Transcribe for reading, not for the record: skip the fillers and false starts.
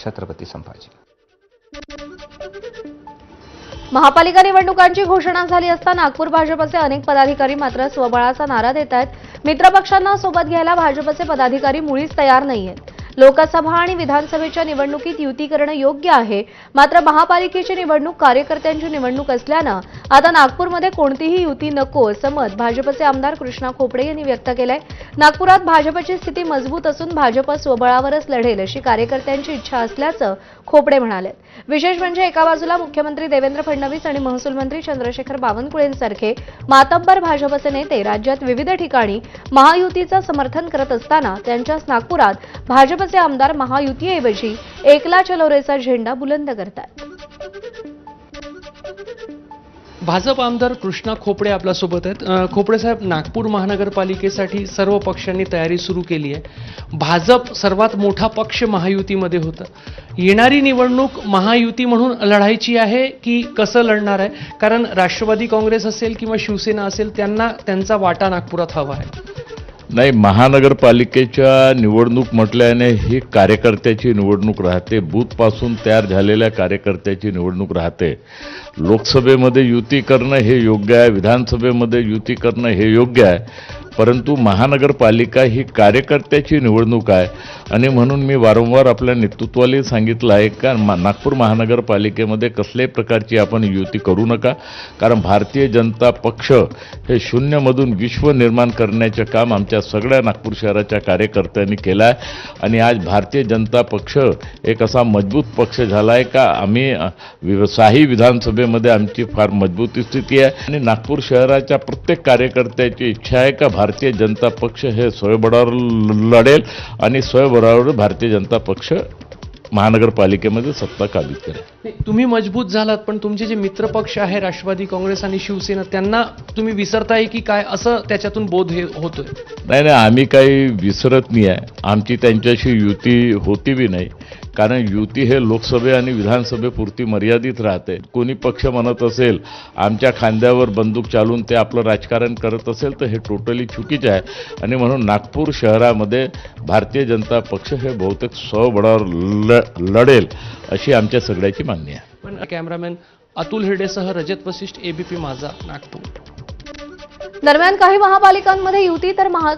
छत्रपती संभाजी. महापालिका निवडणुकांची घोषणा झाली असता नागपूर भाजपचे अनेक पदाधिकारी मात्र स्वबळाचा नारा देत आहेत. मित्रपक्षांना सोबत घ्यायला भाजपचे पदाधिकारी मुळीच तयार नाहीयेत. लोकसभा आणि विधानसभेच्या निवडणुकीत युती करणं योग्य आहे, मात्र महापालिकेची निवडणूक कार्यकर्त्यांची निवडणूक असल्यानं आता नागपूरमध्ये कोणतीही युती नको असं मत भाजपचे आमदार कृष्णा खोपडे यांनी व्यक्त केलंय. नागपुरात भाजपची स्थिती मजबूत असून भाजप स्वबळावरच लढेल अशी कार्यकर्त्यांची इच्छा असल्याचं खोपडे म्हणाले. विशेष म्हणजे एका बाजूला मुख्यमंत्री देवेंद्र फडणवीस आणि महसूल मंत्री चंद्रशेखर बावनकुळेंसारखे मातब्बर भाजपचे नेते राज्यात विविध ठिकाणी महायुतीचं समर्थन करत असताना त्यांच्याच नागपुरात भाजपचे आमदार महायुतीऐवजी एकला चलो रेचा झेंडा बुलंद करतात. भाजप आमदार कृष्णा खोपडे आपल्यासोबत आहेत. खोपडे साहेब, नागपूर महानगरपालिकेसाठी सर्व पक्षांनी तयारी सुरू केली आहे. भाजप सर्वात मोठा पक्ष महायुतीमध्ये होता. येणारी निवडणूक महायुती म्हणून लढायची आहे की कसं लढणार आहे? कारण राष्ट्रवादी काँग्रेस असेल किंवा शिवसेना असेल त्यांना त्यांचा वाटा नागपुरात हवा आहे. नाही, महानगरपालिकेच्या निवडणूक म्हटल्याने ही कार्यकर्त्याची निवडणूक राहते. बूथपासून तयार झालेल्या कार्यकर्त्याची निवडणूक राहते. लोकसभेमध्ये युती करणं हे योग्य आहे, विधानसभेमध्ये युती करणं हे योग्य आहे, परंतु महानगरपालिका ही कार्यकर्त्याची निवडणूक आहे. आणि म्हणून मी वारंवार आपल्या नेतृत्वाला सांगितलं आहे का नागपूर महानगरपालिकेमध्ये कसल्याही प्रकारची आपण युती करू नका, कारण भारतीय जनता पक्ष हे शून्यमधून विश्व निर्माण करण्याचे काम आमच्या सगळ्या नागपूर शहराच्या कार्यकर्त्यांनी केलं आहे. आणि आज भारतीय जनता पक्ष एक असा मजबूत पक्ष झाला आहे का आम्ही शाही विधानसभेमध्ये आमची फार मजबूत स्थिती आहे. आणि नागपूर शहराच्या प्रत्येक कार्यकर्त्याची इच्छा आहे का भारतीय जनता पक्ष हे स्वबळावर लढेल आणि स्वबळावर भारतीय जनता पक्ष महानगरपालिकेमध्ये सत्ता काबीज करेल. तुम्ही मजबूत झालात, पण तुमचे जे मित्रपक्ष आहे राष्ट्रवादी काँग्रेस आणि शिवसेना त्यांना तुम्ही विसरताय की काय, असं त्याच्यातून बोध होतोय? नाही, आम्ही काही विसरत नाही आहे. आमची त्यांच्याशी युती होती बी नाही, कारण युती हे लोकसभे आणि विधानसभेपुरती मर्यादित राहते. कोणी पक्ष म्हणत असेल आमच्या खांद्यावर बंदूक चालून ते आपलं राजकारण करत असेल तर हे टोटली चुकीचं आहे. आणि म्हणून नागपूर शहरामध्ये भारतीय जनता पक्ष हे बहुतेक स्वबळावर लढेल अशी आमच्या सगळ्याची मागणी आहे. पण कॅमेरामॅन अतुल हिरडेसह रजत वशिष्ठ, एबीपी माझा, नागपूर. दरम्यान काही महापालिकांमध्ये युती तर काही